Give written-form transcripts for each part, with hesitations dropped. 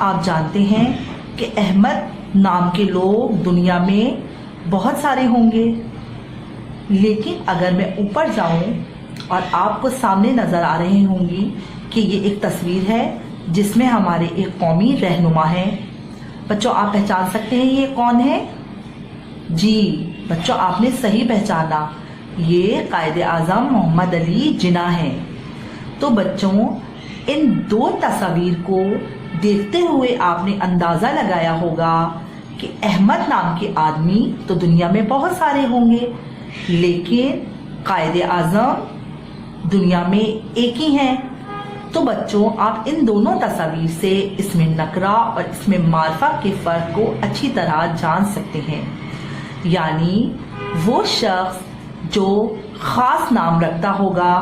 آپ جانتے ہیں کہ احمد نام کے لوگ دنیا میں بہت سارے ہوں گے، لیکن اگر میں اوپر جاؤں اور آپ کو سامنے نظر آ رہی ہوں گی کہ یہ ایک تصویر ہے جس میں ہمارے ایک قومی رہنما ہے۔ بچوں آپ پہچان سکتے ہیں یہ کون ہے؟ جی بچوں آپ نے صحیح پہچانا، یہ قائد اعظم محمد علی جناح ہیں۔ تو بچوں ان دو تصاویر کو دیکھتے ہوئے آپ نے اندازہ لگایا ہوگا کہ احمد نام کے آدمی تو دنیا میں بہت سارے ہوں گے، لیکن قائد اعظم دنیا میں ایک ہی ہیں۔ تو بچوں آپ ان دونوں تصاویر سے اس میں نکرہ اور اس میں معرفہ کے فرق کو اچھی طرح جان سکتے ہیں۔ یعنی وہ شخص جو خاص نام رکھتا ہوگا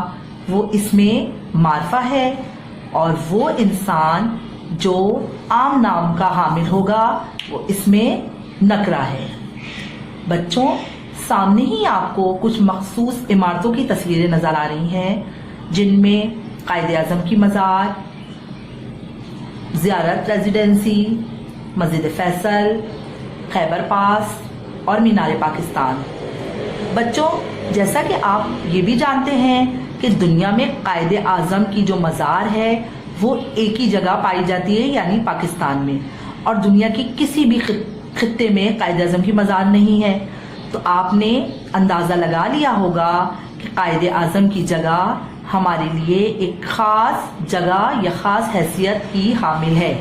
وہ اس میں معرفہ ہے، اور وہ انسان جو عام نام کا حامل ہوگا وہ اس میں نکرہ ہے۔ بچوں سامنے ہی آپ کو کچھ مخصوص عمارتوں کی تصویریں نظر آ رہی ہیں، جن میں قائد اعظم کی مزار، زیارت ریزیڈنسی، مسجد فیصل، خیبر پاس اور مینار پاکستان۔ بچوں جیسا کہ آپ یہ بھی جانتے ہیں کہ دنیا میں قائد اعظم کی جو مزار ہے وہ ایک ہی جگہ پائی جاتی ہے، یعنی پاکستان میں، اور دنیا کی کسی بھی خطے میں قائد اعظم کی مزار نہیں ہے۔ تو آپ نے اندازہ لگا لیا ہوگا کہ قائد اعظم کی جگہ ہمارے لیے ایک خاص جگہ یا خاص حیثیت کی حامل ہے۔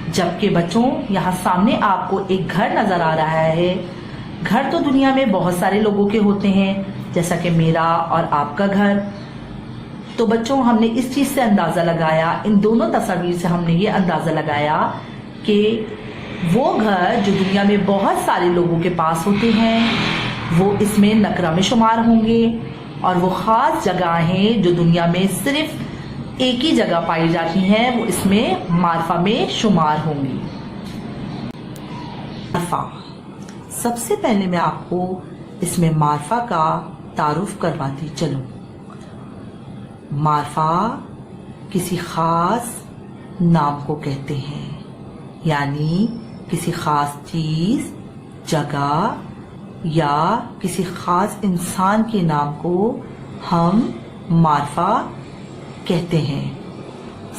جبکہ بچوں یہاں سامنے آپ کو ایک گھر نظر آ رہا ہے۔ گھر تو دنیا میں بہت سارے لوگوں کے ہوتے ہیں، جیسا کہ میرا اور آپ کا گھر۔ تو بچوں ہم نے اس چیز سے اندازہ لگایا، ان دونوں تصاویر سے ہم نے یہ اندازہ لگایا کہ وہ گھر جو دنیا میں بہت سارے لوگوں کے پاس ہوتے ہیں وہ اس میں نکرہ میں شمار ہوں گے، اور وہ خاص جگہیں جو دنیا میں صرف ایک ہی جگہ پائی جاتی ہیں وہ اس میں معرفہ میں شمار ہوں گی۔ معرفہ، سب سے پہلے میں آپ کو اس میں معرفہ کا تعارف کرواتی چلوں۔ معرفہ کسی خاص نام کو کہتے ہیں، یعنی کسی خاص چیز، جگہ یا کسی خاص انسان کے نام کو ہم معرفہ کہتے ہیں۔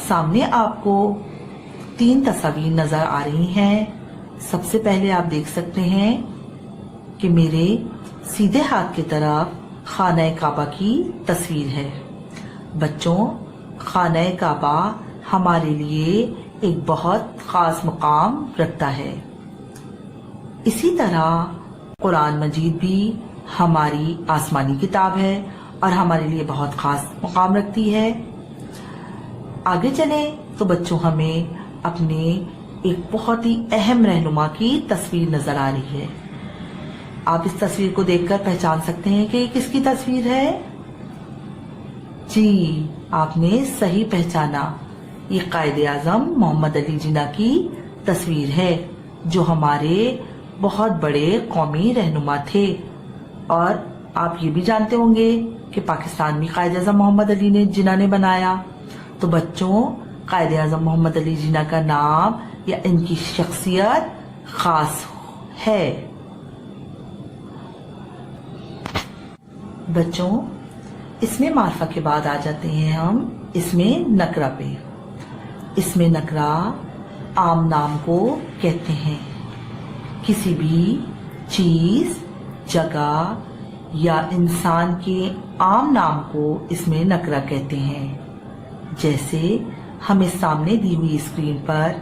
سامنے آپ کو 3 تصاویر نظر آ رہی ہیں۔ سب سے پہلے آپ دیکھ سکتے ہیں کہ میرے سیدھے ہاتھ کی طرف خانہ کعبہ کی تصویر ہے۔ بچوں خانہ کعبہ ہمارے لیے ایک بہت خاص مقام رکھتا ہے۔ اسی طرح قرآن مجید بھی ہماری آسمانی کتاب ہے اور ہمارے لیے بہت خاص مقام رکھتی ہے۔ آگے چلیں تو بچوں ہمیں اپنے ایک بہت ہی اہم رہنما کی تصویر نظر آ رہی ہے۔ آپ اس تصویر کو دیکھ کر پہچان سکتے ہیں کہ یہ کس کی تصویر ہے؟ جی آپ نے صحیح پہچانا، یہ قائد اعظم محمد علی جناح کی تصویر ہے، جو ہمارے بہت بڑے قومی رہنما تھے۔ اور آپ یہ بھی جانتے ہوں گے کہ پاکستان بھی قائد اعظم محمد علی جناح نے بنایا۔ تو بچوں قائد اعظم محمد علی جناح کا نام یا ان کی شخصیت خاص ہے۔ بچوں اس میں معرفہ کے بعد آ جاتے ہیں ہم اس میں نکرہ پہ۔ اس میں نکرہ عام نام کو کہتے ہیں، کسی بھی چیز، جگہ یا انسان کے عام نام کو اس میں نکرہ کہتے ہیں۔ جیسے ہمیں سامنے دی ہوئی اسکرین پر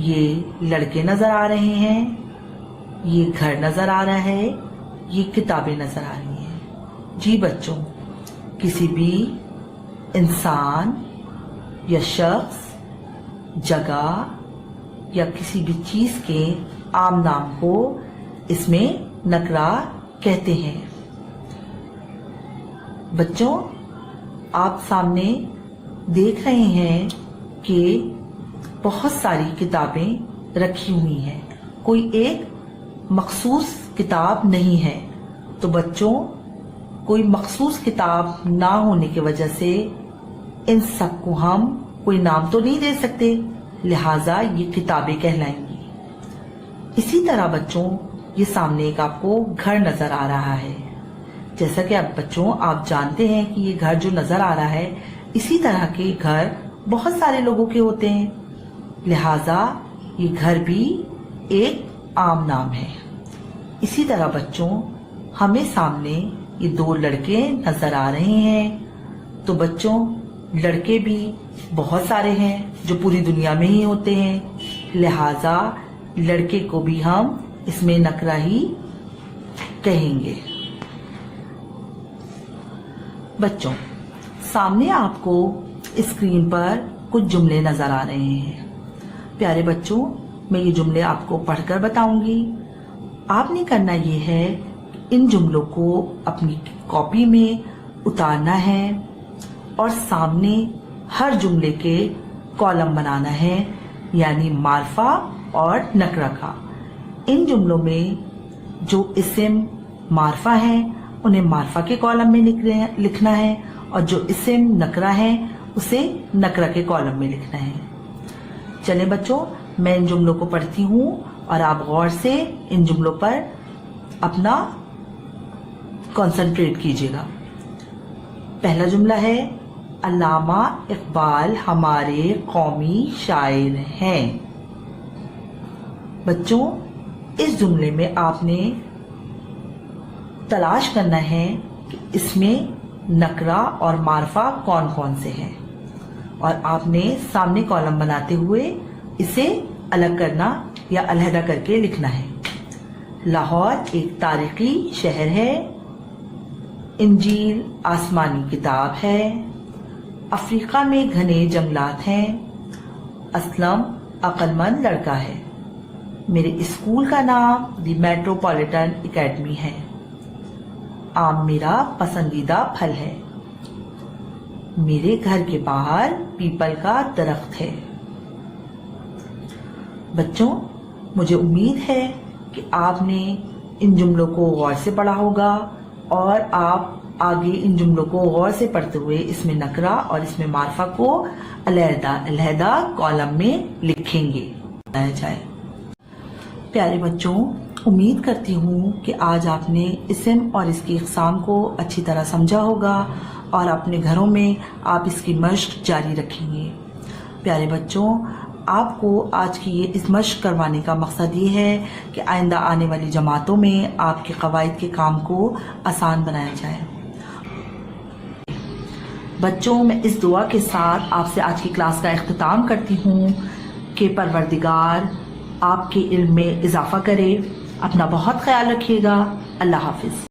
یہ لڑکے نظر آ رہے ہیں، یہ گھر نظر آ رہا ہے، یہ کتابیں نظر آ رہی ہیں۔ جی بچوں کسی بھی انسان یا شخص، جگہ یا کسی بھی چیز کے عام نام کو اس میں نکرہ کہتے ہیں۔ بچوں آپ سامنے دیکھ رہے ہیں کہ بہت ساری کتابیں رکھی ہوئی ہیں، کوئی ایک مخصوص کتاب نہیں ہے۔ تو بچوں کوئی مخصوص کتاب نہ ہونے کی وجہ سے ان سب کو ہم کوئی نام تو نہیں دے سکتے، لہٰذا یہ کتابیں کہلائیں گی۔ اسی طرح بچوں یہ سامنے ایک آپ کو گھر نظر آ رہا ہے۔ جیسا کہ اب بچوں آپ جانتے ہیں کہ یہ گھر جو نظر آ رہا ہے اسی طرح کے گھر بہت سارے لوگوں کے ہوتے ہیں، لہٰذا یہ گھر بھی ایک عام نام ہے۔ اسی طرح بچوں ہمیں سامنے یہ دو لڑکے نظر آ رہے ہیں، تو بچوں لڑکے بھی بہت سارے ہیں جو پوری دنیا میں ہی ہوتے ہیں، لہٰذا لڑکے کو بھی ہم اس میں نکرہ ہی کہیں گے۔ بچوں سامنے آپ کو اسکرین پر کچھ جملے نظر آ رہے ہیں۔ پیارے بچوں میں یہ جملے آپ کو پڑھ کر بتاؤں گی۔ آپ نے کرنا یہ ہے ان جملوں کو اپنی کاپی میں اتارنا ہے اور سامنے ہر جملے کے کالم بنانا ہے، یعنی معرفہ اور نکرہ کا۔ ان جملوں میں جو اسم معرفہ ہیں انہیں معرفہ کے کالم میں لکھنا ہے، اور جو اسم نکرہ ہیں اسے نکرہ کے کالم میں لکھنا ہے۔ چلیں بچوں میں ان جملوں کو پڑھتی ہوں اور آپ غور سے ان جملوں پر اپنا کنسنٹریٹ کیجیے گا۔ پہلا جملہ ہے علامہ اقبال ہمارے قومی شاعر ہیں۔ بچوں اس جملے میں آپ نے تلاش کرنا ہے کہ اس میں نکرہ اور معرفہ کون کون سے ہیں، اور آپ نے سامنے کالم بناتے ہوئے اسے الگ کرنا یا علیحدہ کر کے لکھنا ہے۔ لاہور ایک تاریخی شہر ہے، انجیل آسمانی کتاب ہے، افریقہ میں گھنے جنگلات ہیں، اسلم عقل مند لڑکا ہے، میرے اسکول کا نام دی میٹروپولیٹن اکیڈمی ہے، آم میرا پسندیدہ پھل ہے، میرے گھر کے باہر پیپل کا درخت ہے۔ بچوں مجھے امید ہے کہ آپ نے ان جملوں کو غور سے پڑھا ہوگا اور آپ آگے ان جملوں کو غور سے پڑھتے ہوئے اس میں نکرہ اور اس میں معرفہ کو علیحدہ علیحدہ کالم میں لکھیں گے۔ پیارے بچوں امید کرتی ہوں کہ آج آپ نے اسم اور اس کی اقسام کو اچھی طرح سمجھا ہوگا اور اپنے گھروں میں آپ اس کی مشق جاری رکھیں گے۔ پیارے بچوں آپ کو آج کی اس مشق کروانے کا مقصد یہ ہے کہ آئندہ آنے والی جماعتوں میں آپ کے قواعد کے کام کو آسان بنایا جائے۔ بچوں میں اس دعا کے ساتھ آپ سے آج کی کلاس کا اختتام کرتی ہوں کہ پروردگار آپ کے علم میں اضافہ کرے۔ اپنا بہت خیال رکھیے گا۔ اللہ حافظ۔